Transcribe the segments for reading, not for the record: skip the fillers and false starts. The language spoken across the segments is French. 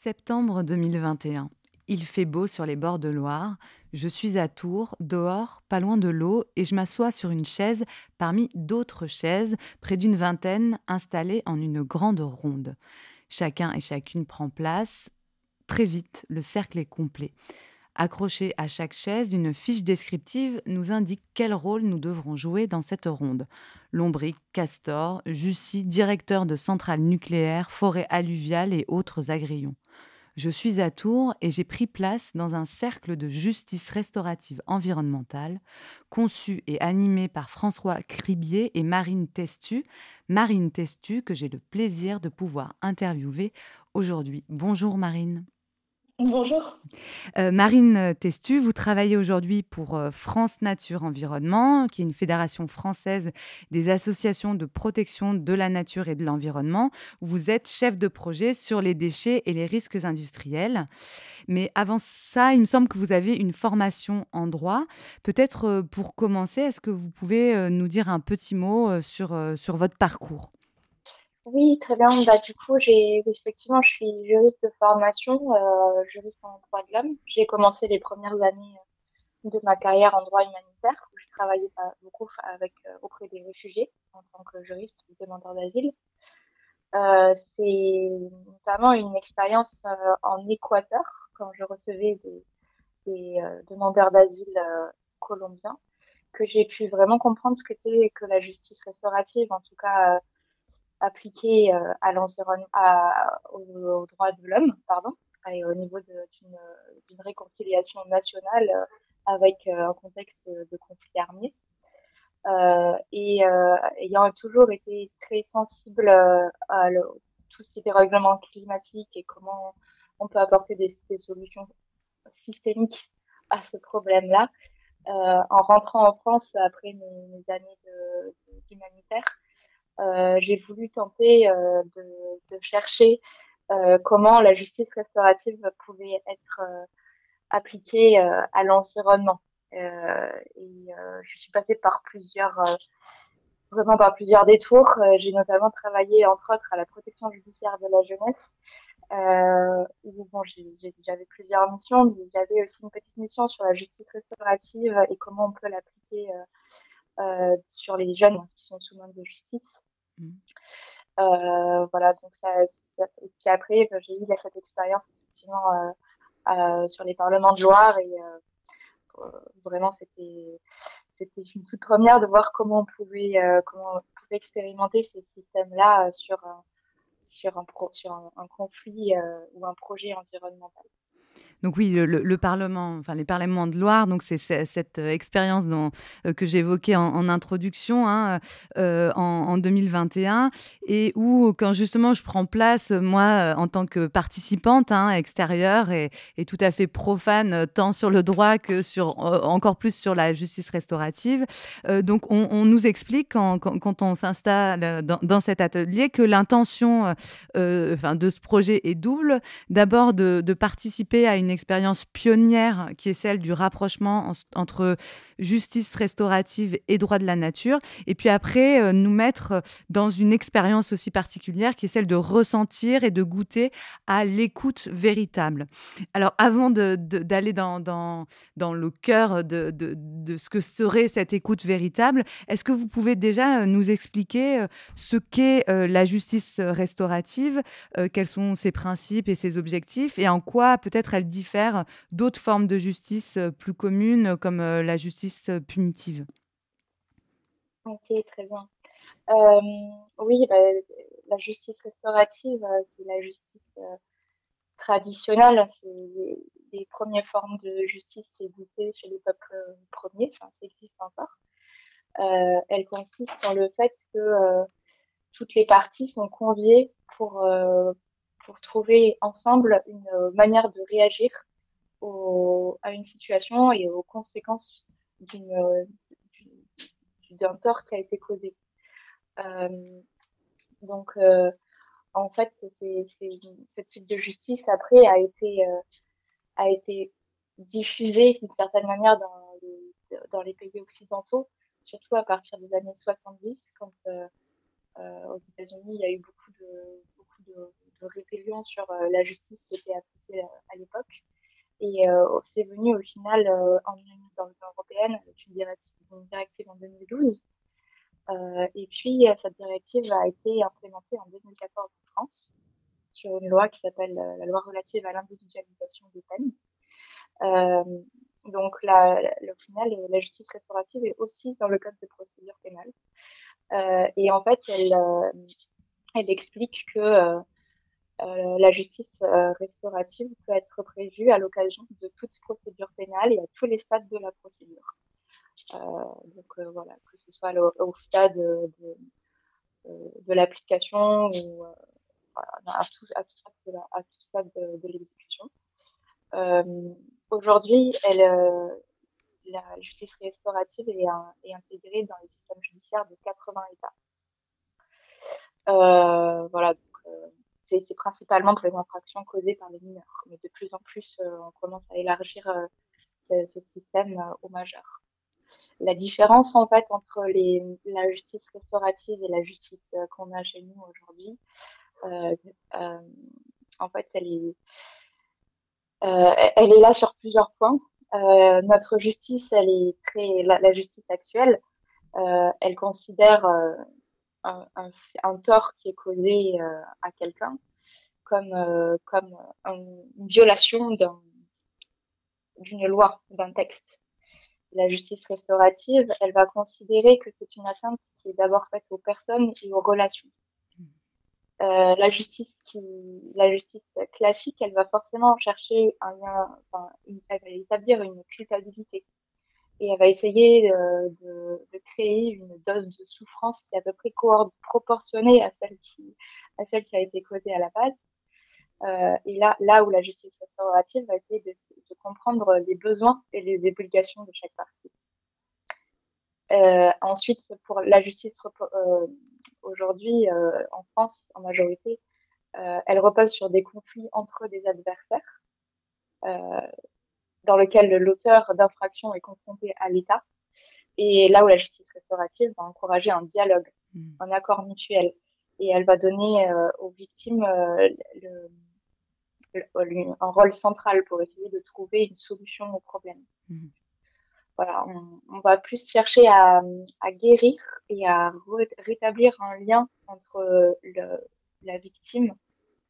Septembre 2021. Il fait beau sur les bords de Loire. Je suis à Tours, dehors, pas loin de l'eau, et je m'assois sur une chaise parmi d'autres chaises, près d'une vingtaine, installées en une grande ronde. Chacun et chacune prend place. Très vite, le cercle est complet. Accrochée à chaque chaise, une fiche descriptive nous indique quel rôle nous devrons jouer dans cette ronde. Lombric, castor, Jussy, directeur de centrale nucléaire, forêt alluviale et autres agrillons. Je suis à Tours et j'ai pris place dans un cercle de justice restaurative environnementale conçu et animé par François Cribier et Marine Testu. Marine Testu que j'ai le plaisir de pouvoir interviewer aujourd'hui. Bonjour Marine. Bonjour. Marine Testu, vous travaillez aujourd'hui pour France Nature Environnement, qui est une fédération française des associations de protection de la nature et de l'environnement. Vous êtes chef de projet sur les déchets et les risques industriels. Mais avant ça, il me semble que vous avez une formation en droit. Peut-être pour commencer, est-ce que vous pouvez nous dire un petit mot sur votre parcours? Oui, très bien. Bah, du coup, effectivement, je suis juriste de formation, juriste en droit de l'homme. J'ai commencé les premières années de ma carrière en droit humanitaire, où je travaillais beaucoup auprès des réfugiés en tant que juriste ou demandeur d'asile. C'est notamment une expérience en Équateur, quand je recevais des demandeurs d'asile colombiens, que j'ai pu vraiment comprendre ce qu'était que la justice restaurative, en tout cas appliquée à l'environnement, aux droits de l'homme, pardon, et au niveau d'une réconciliation nationale avec un contexte de conflit armé. Ayant toujours été très sensible tout ce qui était règlement climatique et comment on peut apporter des solutions systémiques à ce problème-là, en rentrant en France après mes années d'humanitaire, j'ai voulu tenter de chercher comment la justice restaurative pouvait être appliquée à l'environnement. Je suis passée par vraiment par plusieurs détours. J'ai notamment travaillé, entre autres, à la protection judiciaire de la jeunesse, où bon, j'avais plusieurs missions, mais j'avais aussi une petite mission sur la justice restaurative et comment on peut l'appliquer sur les jeunes qui sont sous main de justice. Mm. Voilà, donc et puis après, j'ai eu cette expérience effectivement sur les parlements de Loire et vraiment c'était une toute première de voir comment on pouvait expérimenter ces systèmes-là sur un conflit ou un projet environnemental. Donc oui, le Parlement, enfin les parlements de Loire, donc c'est cette expérience que j'évoquais en introduction, hein, en 2021, et où quand justement je prends place, moi, en tant que participante, hein, extérieure et tout à fait profane, tant sur le droit que encore plus sur la justice restaurative. Donc on nous explique quand on s'installe dans cet atelier que l'intention enfin, de ce projet est double. D'abord de participer à une expérience pionnière qui est celle du rapprochement entre justice restaurative et droit de la nature. Et puis après, nous mettre dans une expérience aussi particulière qui est celle de ressentir et de goûter à l'écoute véritable. Alors avant d'aller dans le cœur de ce que serait cette écoute véritable, est-ce que vous pouvez déjà nous expliquer ce qu'est la justice restaurative, quels sont ses principes et ses objectifs et en quoi peut-être elle diffère d'autres formes de justice plus communes comme la justice punitive. Ok, très bien. Euh, oui, bah, la justice restaurative, c'est la justice traditionnelle. C'est les premières formes de justice qui existaient chez les peuples premiers, enfin, qui existent encore. Elle consiste dans le fait que toutes les parties sont conviées pour trouver ensemble une manière de réagir à une situation et aux conséquences d'une, d'un tort qui a été causé. Euh, donc, en fait, cette suite de justice après a été diffusée d'une certaine manière dans les pays occidentaux, surtout à partir des années 70, quand aux États-Unis, il y a eu beaucoup de rébellion sur la justice qui était appliquée à l'époque. Et c'est venu au final dans l'Union européenne avec une directive en 2012. Et puis, cette directive a été implémentée en 2014 en France sur une loi qui s'appelle la loi relative à l'individualisation des peines. Donc, au final, la justice restaurative est aussi dans le code de procédure pénale. Et en fait, elle explique que la justice restaurative peut être prévue à l'occasion de toute procédure pénale et à tous les stades de la procédure. Voilà, que ce soit au stade de l'application ou à tout stade de l'exécution. Aujourd'hui, la justice restaurative est intégrée dans les systèmes judiciaires de 80 États. Voilà, donc, c'est principalement pour les infractions causées par les mineurs, mais de plus en plus, on commence à élargir ce système aux majeurs. La différence en fait entre la justice restaurative et la justice qu'on a chez nous aujourd'hui, en fait, elle est là sur plusieurs points. Notre justice, la justice actuelle, elle considère un tort qui est causé à quelqu'un comme une violation d'une loi, d'un texte. La justice restaurative, elle va considérer que c'est une atteinte qui est d'abord faite aux personnes et aux relations. La justice classique, elle va forcément chercher un lien, elle va établir une culpabilité et elle va essayer de créer une dose de souffrance qui est à peu près proportionnée à celle qui a été causée à la base. Et là où la justice restaurative va essayer de comprendre les besoins et les obligations de chaque partie. Ensuite, pour la justice aujourd'hui en France, en majorité, elle repose sur des conflits entre des adversaires, dans lequel l'auteur d'infraction est confronté à l'État, et là où la justice restaurative va encourager un dialogue, un accord mutuel, et elle va donner aux victimes un rôle central pour essayer de trouver une solution au problème. Voilà, on va plus chercher à guérir et à rétablir un lien entre la victime,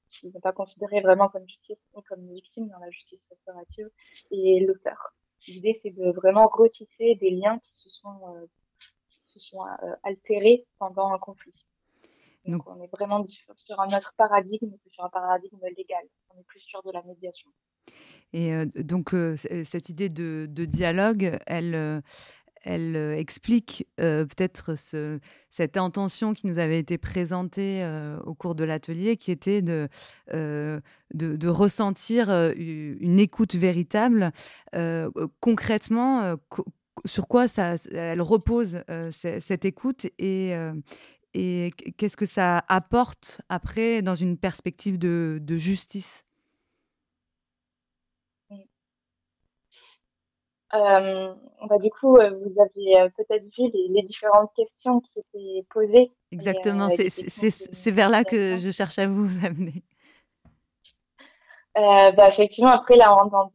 qui n'est pas considérée vraiment comme justice, mais comme une victime dans la justice restaurative, et l'auteur. L'idée, c'est de vraiment retisser des liens qui se sont altérés pendant un conflit. Donc, on est vraiment sur un autre paradigme que sur un paradigme légal. On est plus sûr de la médiation. Et donc, cette idée de dialogue, elle explique peut-être cette intention qui nous avait été présentée au cours de l'atelier, qui était de ressentir une écoute véritable. Concrètement, sur quoi elle repose cette écoute et qu'est-ce que ça apporte après dans une perspective de justice? Du coup, vous avez peut-être vu les différentes questions qui étaient posées. Exactement, c'est vers là que je cherche à vous amener. Effectivement, après, là, on rentre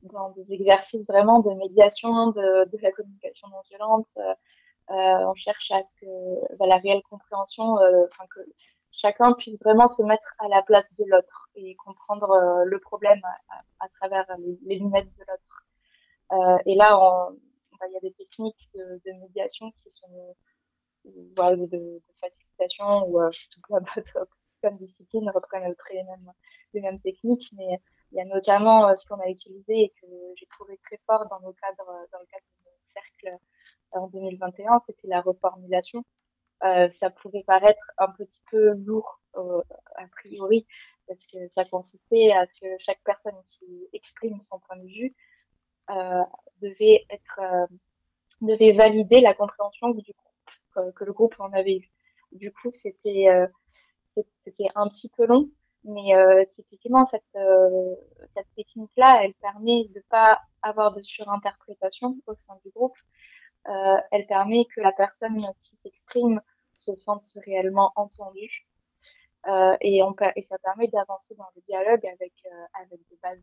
dans des exercices vraiment de médiation, de la communication non violente. On cherche à ce que la réelle compréhension, que chacun puisse vraiment se mettre à la place de l'autre et comprendre le problème à travers les lunettes de l'autre. Et là, il y a des techniques de médiation qui sont de facilitation ou tout plein d'autres comme disciplines reprennent les mêmes techniques, mais il y a notamment ce qu'on a utilisé et que j'ai trouvé très fort dans le cadre de mon cercle en 2021, c'était la reformulation. Ça pouvait paraître un petit peu lourd a priori, parce que ça consistait à ce que chaque personne qui exprime son point de vue devait valider la compréhension du groupe, que le groupe en avait eu. Du coup, c'était un petit peu long, mais typiquement cette technique-là, elle permet de pas avoir de surinterprétation au sein du groupe. Elle permet que la personne qui s'exprime se sente réellement entendue. et ça permet d'avancer dans le dialogue avec des bases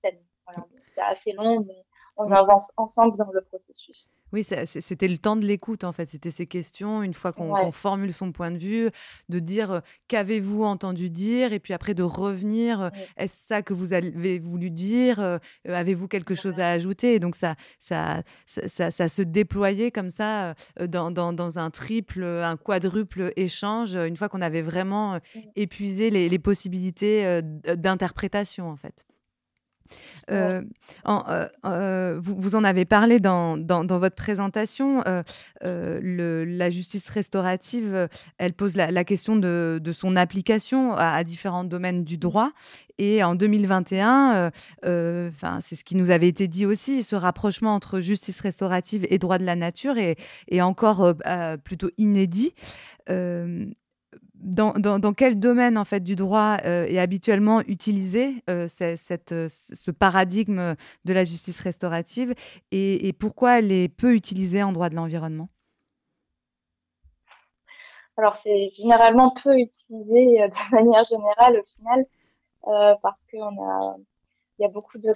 saines. Voilà. Donc, c'est assez long, mais on avance ensemble dans le processus. Oui, c'était le temps de l'écoute, en fait. C'était ces questions, une fois qu'on Ouais, formule son point de vue, de dire qu'avez-vous entendu dire, et puis après de revenir, ouais, est-ce ça que vous avez voulu dire, avez-vous quelque chose voilà. à ajouter? Et donc ça se déployait comme ça dans un triple, un quadruple échange, une fois qu'on avait vraiment Mm. épuisé les possibilités d'interprétation, en fait. Ouais. Heu, vous en avez parlé dans votre présentation, la justice restaurative, elle pose la question de son application à différents domaines du Mm. droit et en 2021, enfin, c'est ce qui nous avait été dit aussi, ce rapprochement entre justice restaurative et droit de la nature est encore, plutôt inédit. Hem, dans quel domaine, en fait, du droit, est habituellement utilisé, ce paradigme, de la justice restaurative et pourquoi elle est peu utilisée en droit de l'environnement? Alors, c'est généralement peu utilisé de manière générale au final, parce il y a beaucoup de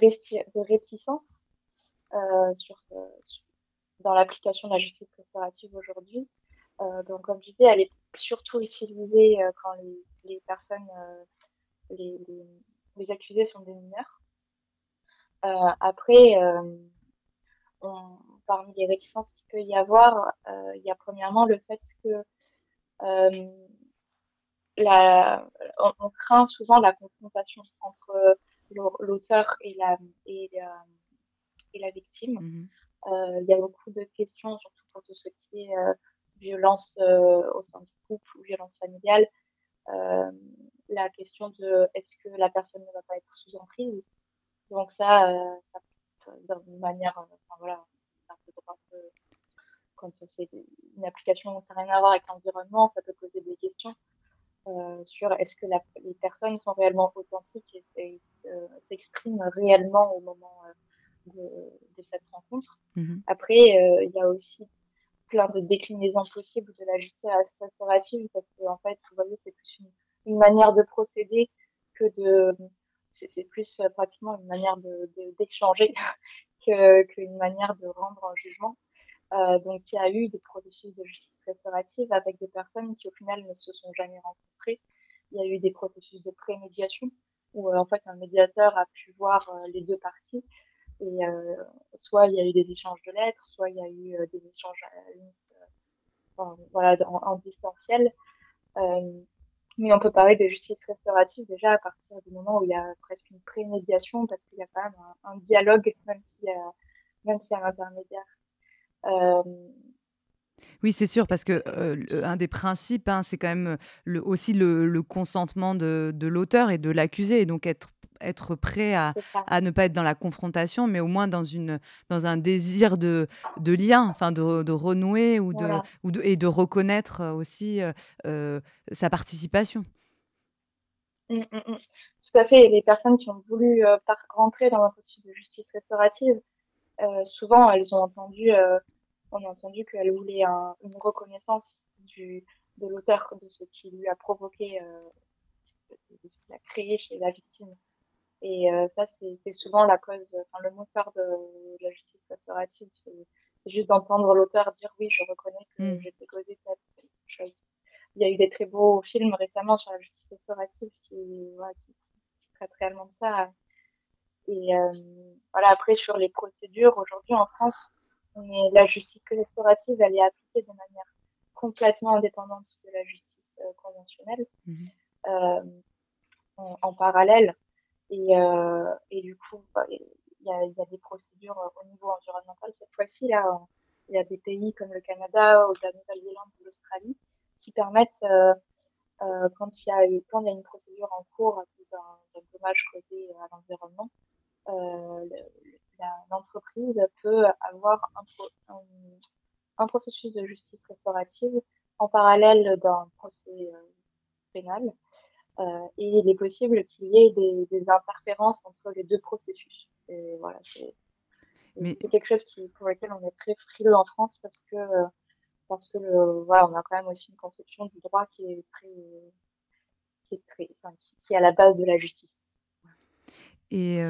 réticences dans l'application de la justice restaurative aujourd'hui. Donc, comme je disais, elle est surtout utilisée quand les personnes, les, les, les accusés sont des mineurs. Après, on, parmi les réticences qu'il peut y avoir, il y a premièrement le fait que euh, la, on craint souvent la confrontation entre l'auteur et la victime. Mmh. Il y a beaucoup de questions, surtout pour tout ce qui est violence au sein du couple ou violence familiale. Euh, la question de est-ce que la personne ne va pas être sous emprise. Donc ça d'une manière, enfin, voilà, un peu droit, quand c'est une application qui n'a rien à voir avec l'environnement, ça peut poser des questions sur est-ce que les personnes sont réellement authentiques et s'expriment réellement au moment de cette rencontre. Mmh. Après, il y a aussi plein de déclinaisons possibles de la justice restaurative parce que en fait, vous voyez, c'est plus une manière de procéder que de c'est plus pratiquement une manière d'échanger qu'une manière de rendre un jugement. Donc, il y a eu des processus de justice restaurative avec des personnes qui, au final, ne se sont jamais rencontrées. Il y a eu des processus de prémédiation où, en fait, un médiateur a pu voir les deux parties. Et soit il y a eu des échanges de lettres, soit il y a eu des échanges enfin, voilà, en distanciel. Euh, mais on peut parler de justice restaurative déjà à partir du moment où il y a presque une prémédiation parce qu'il y a quand même un dialogue, même s'il y a un intermédiaire. Euh, Oui, c'est sûr, parce que un des principes, hein, c'est quand même aussi le consentement de l'auteur et de l'accusé, et donc être prêt c'est ça. à ne pas être dans la confrontation, mais au moins dans un désir de lien, enfin de renouer Voilà. et de reconnaître aussi sa participation. Mm, mm, mm. Tout à fait. Et les personnes qui ont voulu rentrer dans un processus de justice restaurative, souvent on a entendu qu'elle voulait une reconnaissance de l'auteur de ce qui lui a provoqué, de ce qu'il a créé chez la victime. Et ça, c'est souvent la cause, enfin, le moteur de la justice restaurative, c'est juste d'entendre l'auteur dire oui, je reconnais que Mm. j'ai fait causer telle chose. Il y a eu des très beaux films récemment sur la justice restaurative voilà, qui traitent réellement de ça. Et voilà, après, sur les procédures, aujourd'hui en France, la justice restaurative, elle est appliquée de manière complètement indépendante de la justice conventionnelle, Mhm. euh, en parallèle. Et du coup, bah, il y a des procédures au niveau environnemental. Cette fois-ci, là, il y a des pays comme le Canada ou la Nouvelle-Zélande ou l'Australie qui permettent, quand il y a une procédure en cours à cause d'un dommage causé à l'environnement, l'entreprise peut avoir un processus de justice restaurative en parallèle d'un procès pénal. Et il est possible qu'il y ait des interférences entre les deux processus. Et voilà, Mais c'est quelque chose pour lequel on est très frileux en France parce que voilà, on a quand même aussi une conception du droit qui est qui est à la base de la justice. Et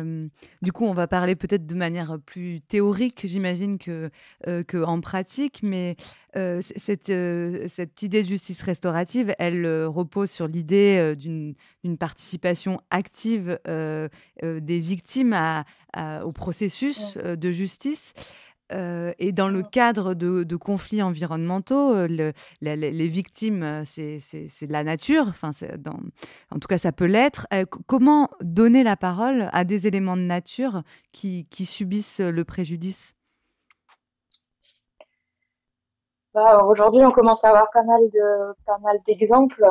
du coup, on va parler peut-être de manière plus théorique, j'imagine, qu'en pratique, mais cette idée de justice restaurative, elle repose sur l'idée d'une participation active des victimes au processus Mm. de justice. Et dans le Mm. cadre de conflits environnementaux, les victimes, c'est de la nature, enfin, en tout cas, ça peut l'être. Comment donner la parole à des éléments de nature qui subissent le préjudice? Bah, aujourd'hui, on commence à avoir pas mal d'exemples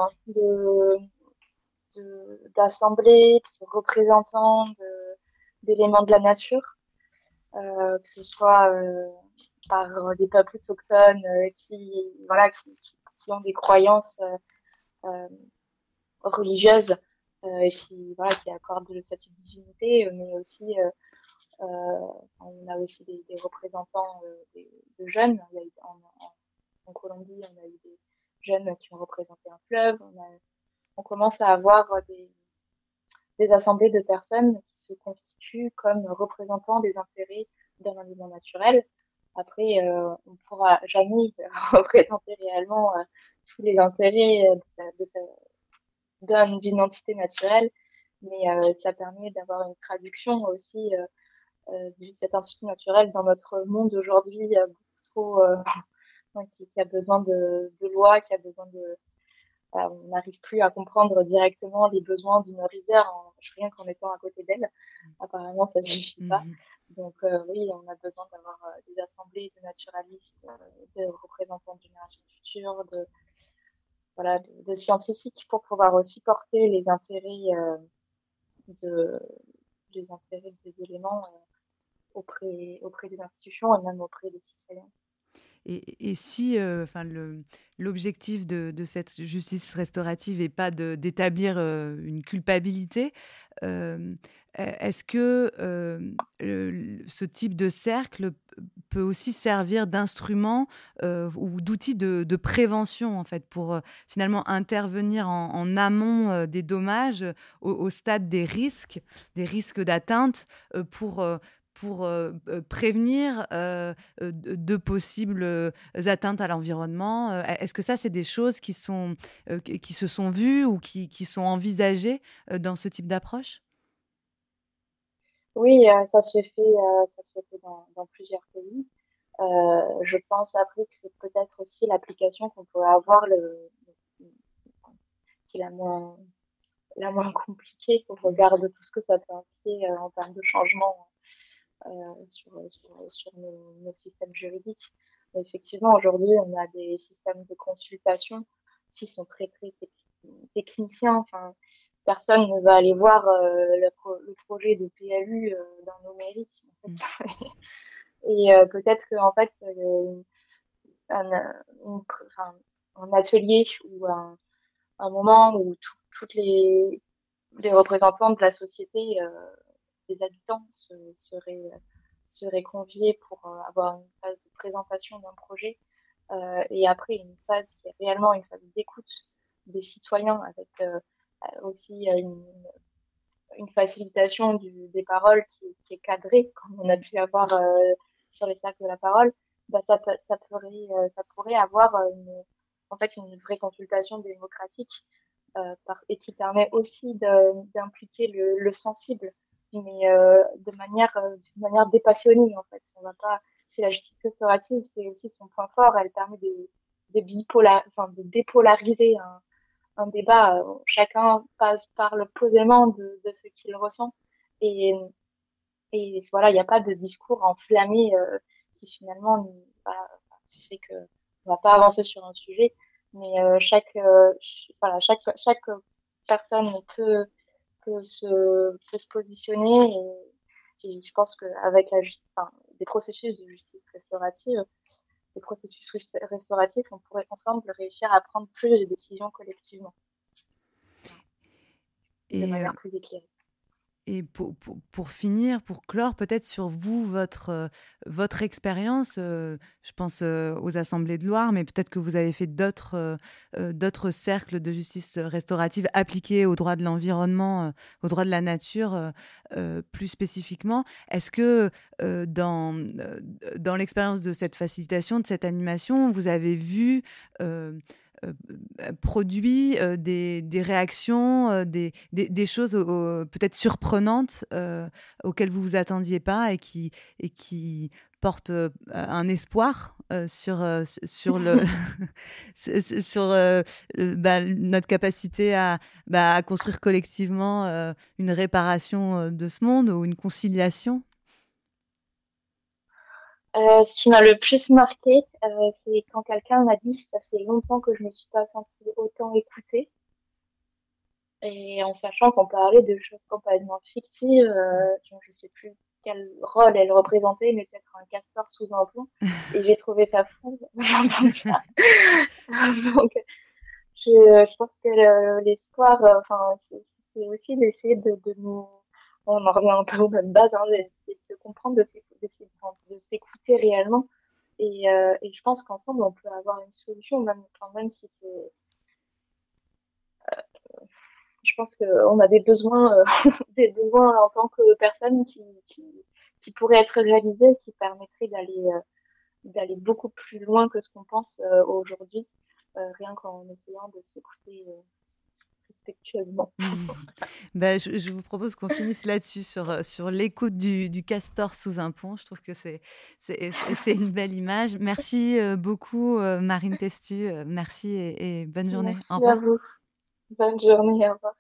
d'assemblées, de représentants d'éléments de la nature, que ce soit par des peuples autochtones qui ont des croyances euh, religieuses qui accordent le statut de divinité, mais aussi on a aussi des représentants de jeunes. En Colombie, on a eu des jeunes qui ont représenté un fleuve. On commence à avoir des assemblées de personnes qui se constituent comme représentants des intérêts d'un élément naturel. Après, on ne pourra jamais représenter réellement tous les intérêts d'une entité naturelle, mais ça permet d'avoir une traduction aussi de cet institut naturel dans notre monde aujourd'hui trop qui a besoin de lois, qui a besoin de on n'arrive plus à comprendre directement les besoins d'une rivière rien qu'en étant à côté d'elle. Apparemment, ça suffit pas. Mhm. Donc oui, on a besoin d'avoir des assemblées de naturalistes, de représentants de générations futures, de scientifiques pour pouvoir aussi porter de, les intérêts des éléments auprès des institutions et même auprès des citoyens. Et si enfin, l'objectif de cette justice restaurative n'est pas d'établir une culpabilité, est-ce que ce type de cercle peut aussi servir d'instrument ou d'outil de prévention, en fait, pour finalement intervenir en amont des dommages au stade des risques d'atteinte pour prévenir de possibles atteintes à l'environnement. Est-ce que ça, c'est des choses qui se sont vues ou qui sont envisagées dans ce type d'approche? Oui, ça se fait dans plusieurs pays. Je pense après que c'est peut-être aussi l'application qu'on peut avoir qui est la moins compliquée au regard de tout ce que ça peut impliquer en termes de changement sur nos systèmes juridiques. Mais effectivement, aujourd'hui, on a des systèmes de consultation qui sont très techniciens. Enfin, personne ne va aller voir le projet de PLU dans nos mairies. En Mm. fait. Et peut-être que en fait, un, enfin, un atelier ou un moment où toutes les représentants de la société, des habitants seraient conviés pour avoir une phase de présentation d'un projet et après une phase qui est réellement une phase d'écoute des citoyens avec aussi une facilitation des paroles qui est cadrée, comme on a pu avoir sur les cercles de la parole, bah, ça pourrait avoir en fait une vraie consultation démocratique et qui permet aussi d'impliquer le sensible, mais d'une manière dépassionnée en fait. On va pas, la justice restaurative, c'est aussi son point fort. Elle permet de dépolariser un débat. Chacun parle posément de ce qu'il ressent et, et voilà, il n'y a pas de discours enflammé qui finalement fait que on va pas avancer sur un sujet, mais chaque personne peut se positionner et je pense qu'avec des processus de justice restaurative, des processus restauratifs, on pourrait ensemble réussir à prendre plus de décisions collectivement de Et manière plus éclairée. Et pour finir, pour clore peut-être sur vous, votre expérience, je pense aux Assemblées de Loire, mais peut-être que vous avez fait d'autres cercles de justice restaurative appliqués au droit de l'environnement, au droit de la nature plus spécifiquement. Est-ce que dans l'expérience de cette facilitation, de cette animation, vous avez vu euh, produit des réactions, des choses peut-être surprenantes auxquelles vous vous attendiez pas et qui portent un espoir sur sur notre capacité à construire collectivement une réparation de ce monde ou une conciliation. Ce qui m'a le plus marqué, c'est quand quelqu'un m'a dit, ça fait longtemps que je me suis pas sentie autant écoutée. Et en sachant qu'on parlait de choses complètement fictives, donc je sais plus quel rôle elle représentait, mais peut-être un castor sous un pont. Et j'ai trouvé ça fou d'entendre ça. Donc, je pense que l'espoir, enfin, c'est aussi d'essayer de nous, on en revient un peu aux mêmes bases, hein, d'essayer de se comprendre, d'essayer de s'écouter réellement. Et je pense qu'ensemble, on peut avoir une solution, même, enfin, même si c'est, je pense qu'on a des besoins, des besoins en tant que personne qui pourraient être réalisés, qui permettraient d'aller beaucoup plus loin que ce qu'on pense aujourd'hui, rien qu'en essayant de s'écouter respectueusement. Mhm. Je vous propose qu'on finisse là-dessus, sur l'écoute du castor sous un pont. Je trouve que c'est une belle image. Merci beaucoup, Marine Testu. Merci et bonne journée. Au Merci à revoir. vous. Bonne journée. Au revoir.